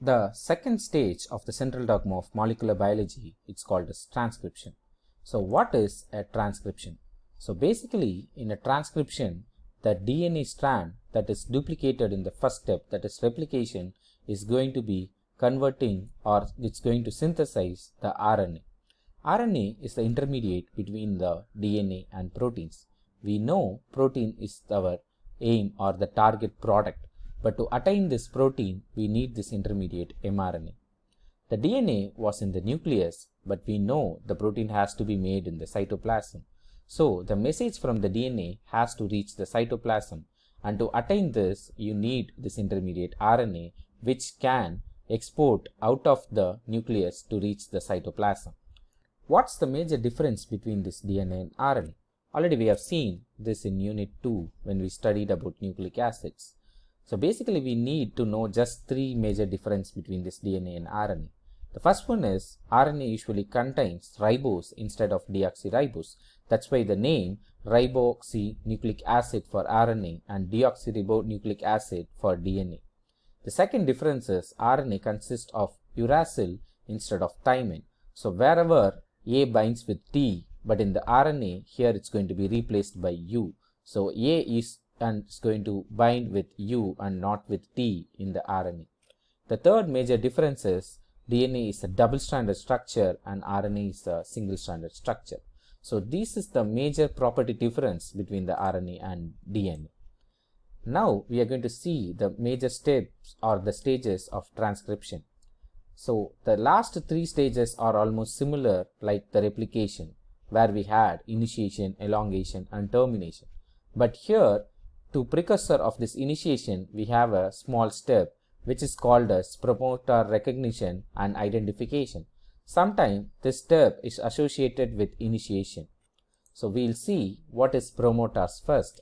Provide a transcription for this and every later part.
The second stage of the central dogma of molecular biology, it's called as transcription. So what is a transcription? So basically in a transcription, the DNA strand that is duplicated in the first step, that is replication, is going to be converting, or it's going to synthesize the RNA. RNA is the intermediate between the DNA and proteins. We know protein is our aim or the target product, but to attain this protein, we need this intermediate mRNA. The DNA was in the nucleus, but we know the protein has to be made in the cytoplasm. So the message from the DNA has to reach the cytoplasm, and to attain this, you need this intermediate RNA, which can export out of the nucleus to reach the cytoplasm. What's the major difference between this DNA and RNA? Already we have seen this in Unit 2 when we studied about nucleic acids. So basically we need to know just three major differences between this DNA and RNA. The first one is RNA usually contains ribose instead of deoxyribose. That's why the name riboxynucleic acid for RNA and deoxyribonucleic acid for DNA. The second difference is RNA consists of uracil instead of thymine. So wherever A binds with T, but in the RNA here it's going to be replaced by U. So A is and it's going to bind with U and not with T in the RNA. The third major difference is DNA is a double-stranded structure and RNA is a single-stranded structure. So this is the major property difference between the RNA and DNA. Now we are going to see the major steps or the stages of transcription. So the last three stages are almost similar like the replication, where we had initiation, elongation and termination. But here, to precursor of this initiation, we have a small step which is called as promoter recognition and identification. Sometimes this step is associated with initiation. So we'll see what is promoters first.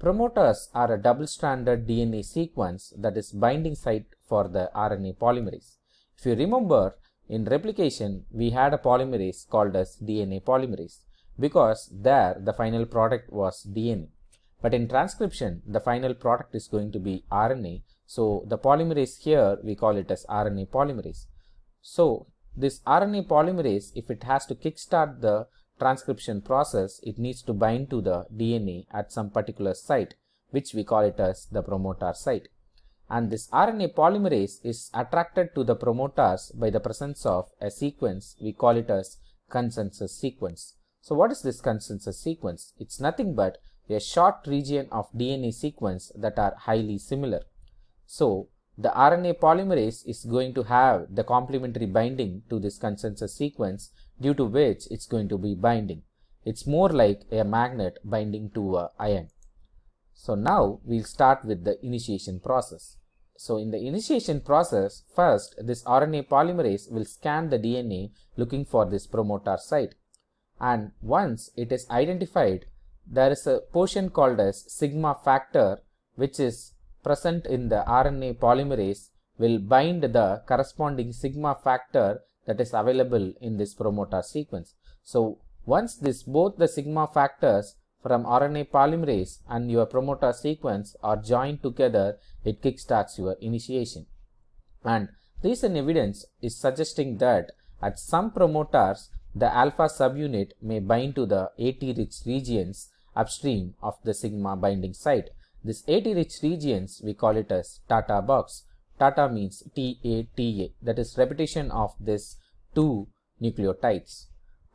Promoters are a double-stranded DNA sequence that is binding site for the RNA polymerase. If you remember, in replication, we had a polymerase called as DNA polymerase because there the final product was DNA. But in transcription, the final product is going to be RNA. So the polymerase here, we call it as RNA polymerase. So this RNA polymerase, if it has to kickstart the transcription process, it needs to bind to the DNA at some particular site, which we call it as the promoter site. And this RNA polymerase is attracted to the promoters by the presence of a sequence. We call it as consensus sequence. So what is this consensus sequence? It's nothing but a short region of DNA sequence that are highly similar. So the RNA polymerase is going to have the complementary binding to this consensus sequence, due to which it's going to be binding. It's more like a magnet binding to an iron. So now we'll start with the initiation process. So in the initiation process, first this RNA polymerase will scan the DNA looking for this promoter site. And once it is identified, there is a portion called as sigma factor which is present in the RNA polymerase will bind the corresponding sigma factor that is available in this promoter sequence. So once both the sigma factors from RNA polymerase and your promoter sequence are joined together, it kickstarts your initiation. And recent evidence is suggesting that at some promoters, the alpha subunit may bind to the AT-rich regions upstream of the sigma binding site. This AT-rich regions, we call it as Tata box. Tata means TATA, that is repetition of this two nucleotides.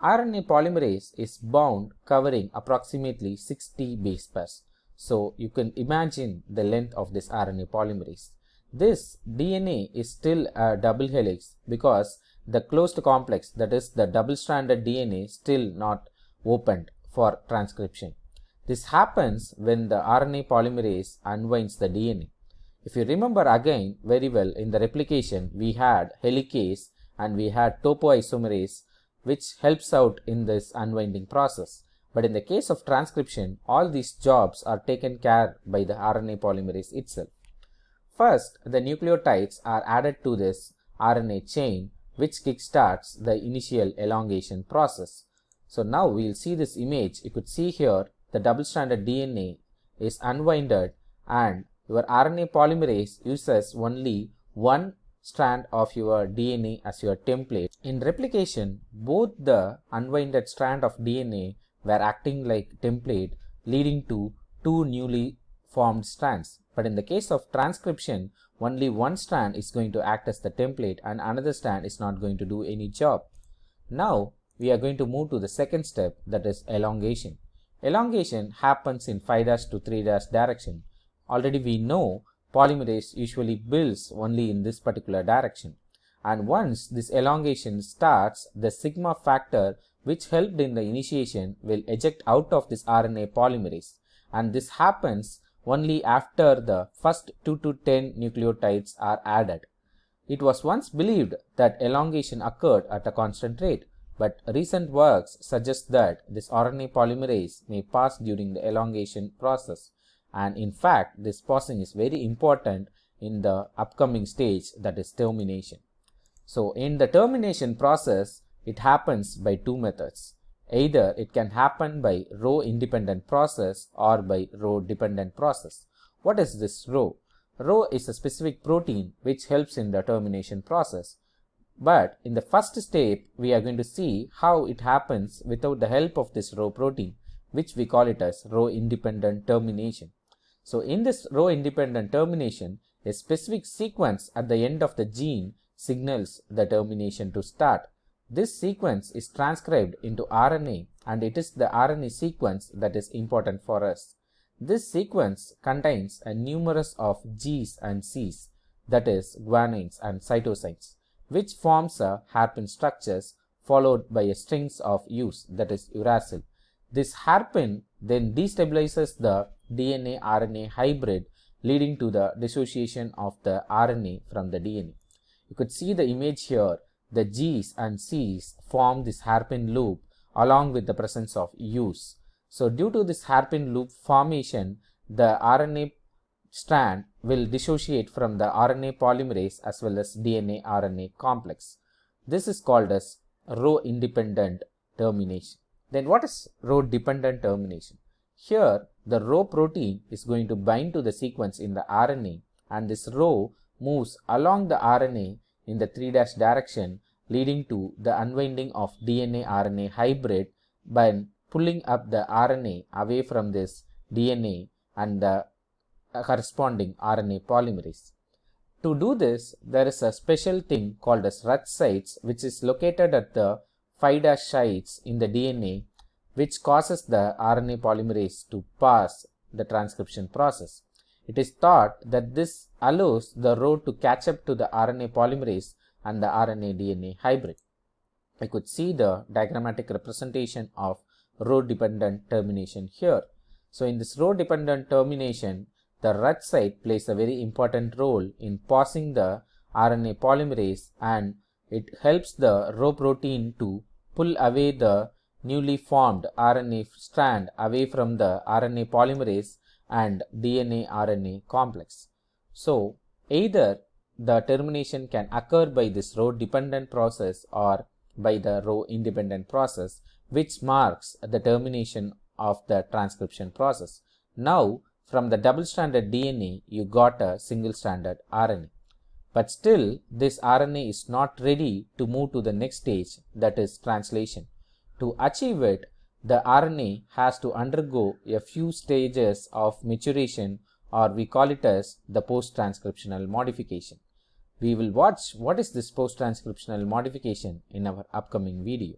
RNA polymerase is bound covering approximately 60 base pairs. So you can imagine the length of this RNA polymerase. This DNA is still a double helix because the closed complex, that is the double-stranded DNA, still not opened for transcription. This happens when the RNA polymerase unwinds the DNA. If you remember again very well, in the replication we had helicase and we had topoisomerase, which helps out in this unwinding process. But in the case of transcription, all these jobs are taken care by the RNA polymerase itself. First, the nucleotides are added to this RNA chain, which kickstarts the initial elongation process. So now we'll see this image. You could see here the double-stranded DNA is unwinded and your RNA polymerase uses only one strand of your DNA as your template. In replication, both the unwinded strand of DNA were acting like template, leading to two newly formed strands. But in the case of transcription, only one strand is going to act as the template and another strand is not going to do any job. Now we are going to move to the second step, that is elongation. Elongation happens in 5' to 3' direction. Already we know polymerase usually builds only in this particular direction. And once this elongation starts, the sigma factor which helped in the initiation will eject out of this RNA polymerase. And this happens only after the first 2 to 10 nucleotides are added. It was once believed that elongation occurred at a constant rate, but recent works suggest that this RNA polymerase may pass during the elongation process, and in fact this passing is very important in the upcoming stage, that is termination. So in the termination process, it happens by two methods. Either it can happen by row independent process or by row dependent process. What is this row? Row is a specific protein which helps in the termination process. But in the first step, we are going to see how it happens without the help of this row protein, which we call it as row independent termination. So in this row independent termination, a specific sequence at the end of the gene signals the termination to start. This sequence is transcribed into RNA, and it is the RNA sequence that is important for us. This sequence contains a numerous of G's and C's, that is guanines and cytosines, which forms a hairpin structures followed by a strings of U's, that is uracil. This hairpin then destabilizes the DNA RNA hybrid, leading to the dissociation of the RNA from the DNA. You could see the image here. The G's and C's form this hairpin loop along with the presence of U's. So due to this hairpin loop formation, the RNA strand will dissociate from the RNA polymerase as well as DNA RNA complex. This is called as row independent termination. Then what is row dependent termination? Here the row protein is going to bind to the sequence in the RNA, and this row moves along the RNA in the 3' direction, leading to the unwinding of DNA RNA hybrid by pulling up the RNA away from this DNA and the corresponding RNA polymerase. To do this, there is a special thing called as Rut sites, which is located at the 5' sites in the DNA, which causes the RNA polymerase to pass the transcription process. It is thought that this allows the row to catch up to the RNA polymerase and the RNA DNA hybrid. I could see the diagrammatic representation of row dependent termination here. So in this row dependent termination, the Rut site plays a very important role in passing the RNA polymerase, and it helps the row protein to pull away the newly formed RNA strand away from the RNA polymerase and DNA RNA complex. So either the termination can occur by this row dependent process or by the row independent process, which marks the termination of the transcription process. Now from the double stranded DNA you got a single stranded RNA, but still this RNA is not ready to move to the next stage, that is translation. To achieve it, the RNA has to undergo a few stages of maturation, or we call it as the post-transcriptional modification. We will watch what is this post-transcriptional modification in our upcoming video.